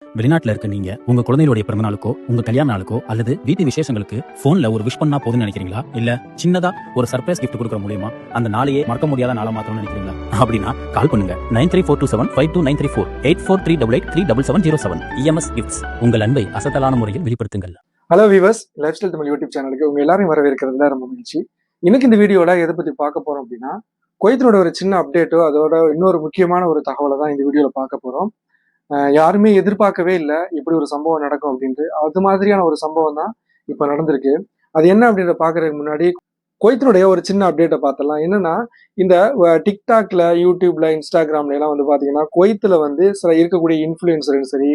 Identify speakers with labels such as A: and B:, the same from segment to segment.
A: வெளிநாட்டுல இருக்க நீங்க உங்க குழந்தைகளுடைய பிறந்த நாளுக்கோ உங்க கல்யாண நாளுக்கோ அல்லது வீட்டு விசேஷங்களுக்கு போன்ல ஒரு விஷ் பண்ணா போதும்னு நினைக்கிறீங்களா? இல்ல சின்னதா ஒரு சர்ப்ரைஸ் கிஃப்ட் கொடுக்கற மூலமா அந்த நாளையே மறக்க முடியாத நாளா மாத்தணும்னு நினைக்கிறீங்களா? அப்படின்னா கால் பண்ணுங்க 9342752934 8438883777 EMS கிஃப்ட்ஸ். உங்கள் அன்பை அசத்தலான முறையில் வெளிப்படுத்துங்கள்.
B: Hello viewers, lifestyle Tamil YouTube சேனலுக்கு உங்க எல்லாரையும் வரவேற்கிறதுல ரொம்ப மகிழ்ச்சி. இன்னைக்கு இந்த வீடியோல எதை பத்தி பார்க்க போறோம் அப்படின்னா, குவைத்தினோட ஒரு சின்ன அப்டேட்டோ அதோட இன்னொரு முக்கியமான ஒரு தகவலை தான் இந்த வீடியோல பார்க்க போறோம். யாருமே எதிர்பார்க்கவே இல்லை இப்படி ஒரு சம்பவம் நடக்கும் அப்படின்ட்டு. அது மாதிரியான ஒரு சம்பவம் தான் இப்ப நடந்திருக்கு. அது என்ன அப்படின்றத பாக்குறதுக்கு முன்னாடி குவைத்தினுடைய ஒரு சின்ன அப்டேட்டை பார்த்தலாம். என்னன்னா, இந்த டிக்டாக்ல, யூடியூப்ல, இன்ஸ்டாகிராம்ல எல்லாம் வந்து பாத்தீங்கன்னா, குவைத்துல வந்து சில இருக்கக்கூடிய இன்ஃபுளுசரும் சரி,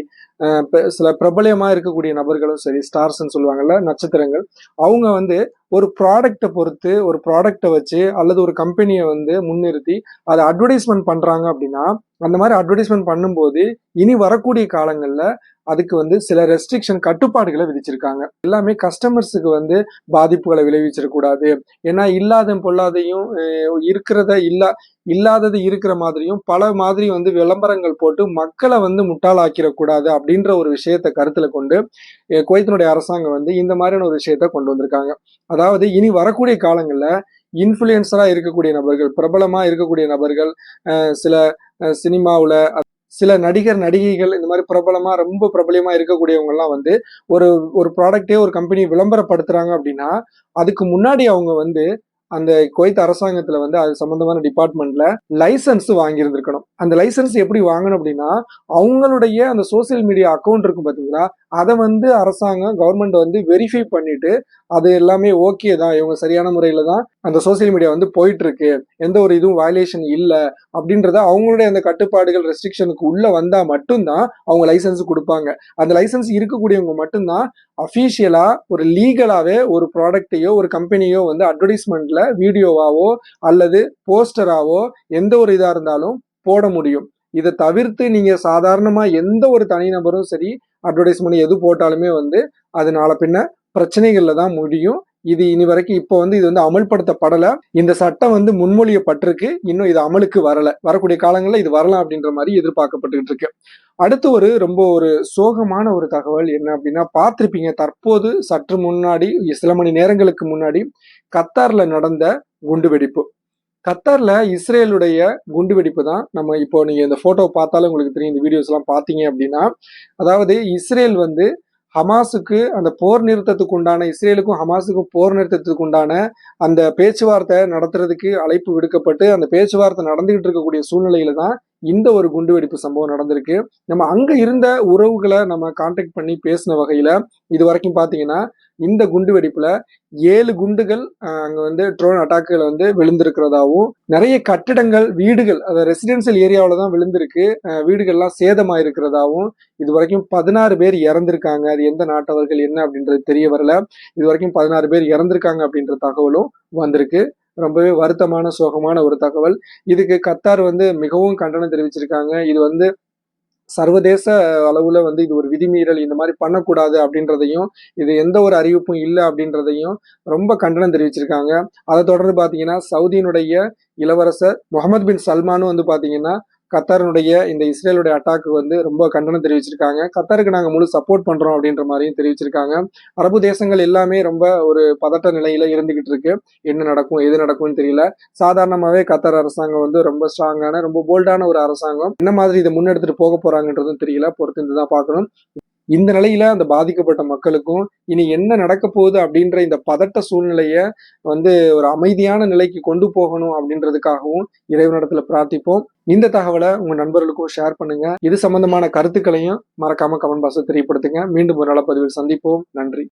B: சில பிரபலமா இருக்கக்கூடிய நபர்களும் சரி, ஸ்டார்ஸ்ன்னு சொல்லுவாங்கல்ல, நட்சத்திரங்கள், அவங்க வந்து ஒரு ப்ராடக்டை பொறுத்து ஒரு ப்ராடக்டை வச்சு அல்லது ஒரு கம்பெனியை வந்து முன்னிறுத்தி அதை அட்வர்டைஸ்மெண்ட் பண்றாங்க அப்படின்னா, அந்த மாதிரி அட்வர்டைஸ்மெண்ட் பண்ணும்போது இனி வரக்கூடிய காலங்கள்ல அதுக்கு வந்து சில ரெஸ்ட்ரிக்ஷன் கட்டுப்பாடுகளை விதிச்சிருக்காங்க. எல்லாமே கஸ்டமர்ஸுக்கு வந்து பாதிப்புகளை விளைவிச்சிடக்கூடாது. ஏன்னா இல்லாத பொல்லாதையும் இருக்கிறத இல்லாதது இருக்கிற மாதிரியும் பல மாதிரி வந்து விளம்பரங்கள் போட்டு மக்களை வந்து முட்டாளாக்கிடக்கூடாது அப்படின்ற ஒரு விஷயத்தை கருத்துல கொண்டு குவைத்தினுடைய அரசாங்கம் வந்து இந்த மாதிரியான ஒரு விஷயத்த கொண்டு வந்திருக்காங்க. அதாவது இனி வரக்கூடிய காலங்கள்ல இன்ஃபுளுசரா இருக்கக்கூடிய நபர்கள், பிரபலமா இருக்கக்கூடிய நபர்கள், சில சினிமாவுல சில நடிகர் நடிகைகள், இந்த மாதிரி பிரபலமா ரொம்ப பிரபலமா இருக்கக்கூடியவங்க எல்லாம் வந்து ஒரு ஒரு ப்ராடக்டே ஒரு கம்பெனி விளம்பரப்படுத்துறாங்க அப்படின்னா, அதுக்கு முன்னாடி அவங்க வந்து அந்த குவைத் அரசாங்கத்துல வந்து அது சம்பந்தமான டிபார்ட்மெண்ட்ல லைசன்ஸ் வாங்கியிருந்திருக்கணும். அந்த லைசன்ஸ் எப்படி வாங்கணும் அப்படின்னா, அவங்களுடைய அந்த சோசியல் மீடியா அக்கௌண்ட் இருக்கும் பாத்தீங்களா, அதை வந்து அரசாங்கம் கவர்மெண்ட் வந்து வெரிஃபை பண்ணிட்டு அது எல்லாமே ஓகே தான், இவங்க சரியான முறையில தான் அந்த சோசியல் மீடியா வந்து போயிட்டு இருக்கு, எந்த ஒரு இதுவும் வயலேஷன் இல்லை அப்படின்றத அவங்களுடைய அந்த கட்டுப்பாடுகள் ரெஸ்ட்ரிக்ஷனுக்கு உள்ள வந்தா மட்டும்தான் அவங்க லைசன்ஸ் கொடுப்பாங்க. அந்த லைசன்ஸ் இருக்கக்கூடியவங்க மட்டும்தான் அஃபீஷியலா ஒரு லீகலாவே ஒரு ப்ராடக்டையோ ஒரு கம்பெனியோ வந்து அட்வர்டைஸ்மெண்ட்ல வீடியோவாவோ அல்லது போஸ்டராவோ எந்த ஒரு இதா இருந்தாலும் போட முடியும். இதை தவிர்த்து நீங்க சாதாரணமா எந்த ஒரு தனிநபரும் சரி அட்வர்டைஸ்மெண்ட் எது போட்டாலுமே வந்து அது நாளை பின்ன பிரச்சனைகள்ல தான் முடியும். இது இனி வரைக்கும் இப்போ வந்து இது வந்து அமல்படுத்தப்படல. இந்த சட்டம் வந்து முன்மொழியப்பட்டிருக்கு, இன்னும் இது அமலுக்கு வரல. வரக்கூடிய காலங்களில் இது வரலாம் அப்படின்ற மாதிரி எதிர்பார்க்கப்பட்டு இருக்கு. அடுத்து ரொம்ப ஒரு சோகமான ஒரு தகவல் என்ன அப்படின்னா, பார்த்திருப்பீங்க, தற்போது சற்று முன்னாடி சில மணி நேரங்களுக்கு முன்னாடி கத்தார்ல நடந்த குண்டுவெடிப்பு. கத்தார்ல இஸ்ரேலுடைய குண்டுவெடிப்பு தான். நம்ம இப்போ நீங்க இந்த போட்டோ பார்த்தாலும் உங்களுக்கு தெரியும், இந்த வீடியோஸ் எல்லாம் பார்த்தீங்க அப்படின்னா, அதாவது இஸ்ரேல் வந்து ஹமாஸுக்கு அந்த போர் நிறுத்தத்துக்கு உண்டான, இஸ்ரேலுக்கும் ஹமாஸுக்கும் போர் நிறுத்தத்துக்கு உண்டான அந்த பேச்சுவார்த்தை நடத்துறதுக்கு அழைப்பு விடுக்கப்பட்டு அந்த பேச்சுவார்த்தை நடந்துகிட்டு இருக்கக்கூடிய சூழ்நிலையில தான் இந்த ஒரு குண்டுவெடிப்பு சம்பவம் நடந்திருக்கு. நம்ம அங்க இருந்த உறவுகளை நம்ம கான்டாக்ட் பண்ணி பேசின வகையில இது வரைக்கும் பாத்தீங்கன்னா, இந்த குண்டுவெடிப்புல 7 குண்டுகள் அங்க வந்து ட்ரோன் அட்டாக்குகள் வந்து விழுந்திருக்கிறதாவும், நிறைய கட்டிடங்கள், வீடுகள், அதாவது ரெசிடென்சியல் ஏரியாவில தான் விழுந்திருக்கு, வீடுகள்லாம் சேதமாயிருக்கிறதாவும், இது வரைக்கும் 16 பேர் இறந்திருக்காங்க. அது எந்த நாட்டவர்கள் என்ன அப்படின்றது தெரிய வரல. இது வரைக்கும் 16 பேர் இறந்திருக்காங்க அப்படின்ற தகவலும் வந்திருக்கு. ரொம்பவே வருத்தமான சோகமான ஒரு தகவல். இதுக்கு கத்தார் வந்து மிகவும் கண்டனம் தெரிவிச்சிருக்காங்க. இது வந்து சர்வதேச அளவுல வந்து இது ஒரு விதிமீறல், இந்த மாதிரி பண்ணக்கூடாது அப்படின்றதையும், இது எந்த ஒரு அறிவிப்பும் இல்லை அப்படின்றதையும் ரொம்ப கண்டனம் தெரிவிச்சிருக்காங்க. அதை தொடர்ந்து பாத்தீங்கன்னா, சவுதியினுடைய இளவரசர் முகமது பின் சல்மானும் வந்து பாத்தீங்கன்னா கத்தாரினுடைய இந்த இஸ்ரேலுடைய அட்டாக்கு வந்து ரொம்ப கண்டனம் தெரிவிச்சிருக்காங்க. கத்தாருக்கு நாங்க முழு சப்போர்ட் பண்றோம் அப்படின்ற மாதிரியும் தெரிவிச்சிருக்காங்க. அரபு தேசங்கள் எல்லாமே ரொம்ப ஒரு பதட்ட நிலையில இருந்துகிட்டு இருக்கு. என்ன நடக்கும் எது நடக்கும்னு தெரியல. சாதாரணமாவே கத்தார் அரசாங்கம் வந்து ரொம்ப ஸ்ட்ராங்கான, ரொம்ப போல்டான ஒரு அரசாங்கம். என்ன மாதிரி இதை முன்னெடுத்துட்டு போக போறாங்கன்றதும் தெரியல. பொறுத்து தான் பார்க்கணும். இந்த நிலையில அந்த பாதிக்கப்பட்ட மக்களுக்கும் இனி என்ன நடக்க போகுது அப்படின்ற இந்த பதட்ட சூழ்நிலைய வந்து ஒரு அமைதியான நிலைக்கு கொண்டு போகணும் அப்படின்றதுக்காகவும் இறைவனிடத்துல பிரார்த்திப்போம். இந்த தகவலை உங்க நண்பர்களுக்கும் ஷேர் பண்ணுங்க. இது சம்பந்தமான கருத்துக்களையும் மறக்காம கமெண்ட் பாக்ஸ்ல தெரியப்படுத்துங்க. மீண்டும் ஒரு நல்ல பதிவில் சந்திப்போம். நன்றி.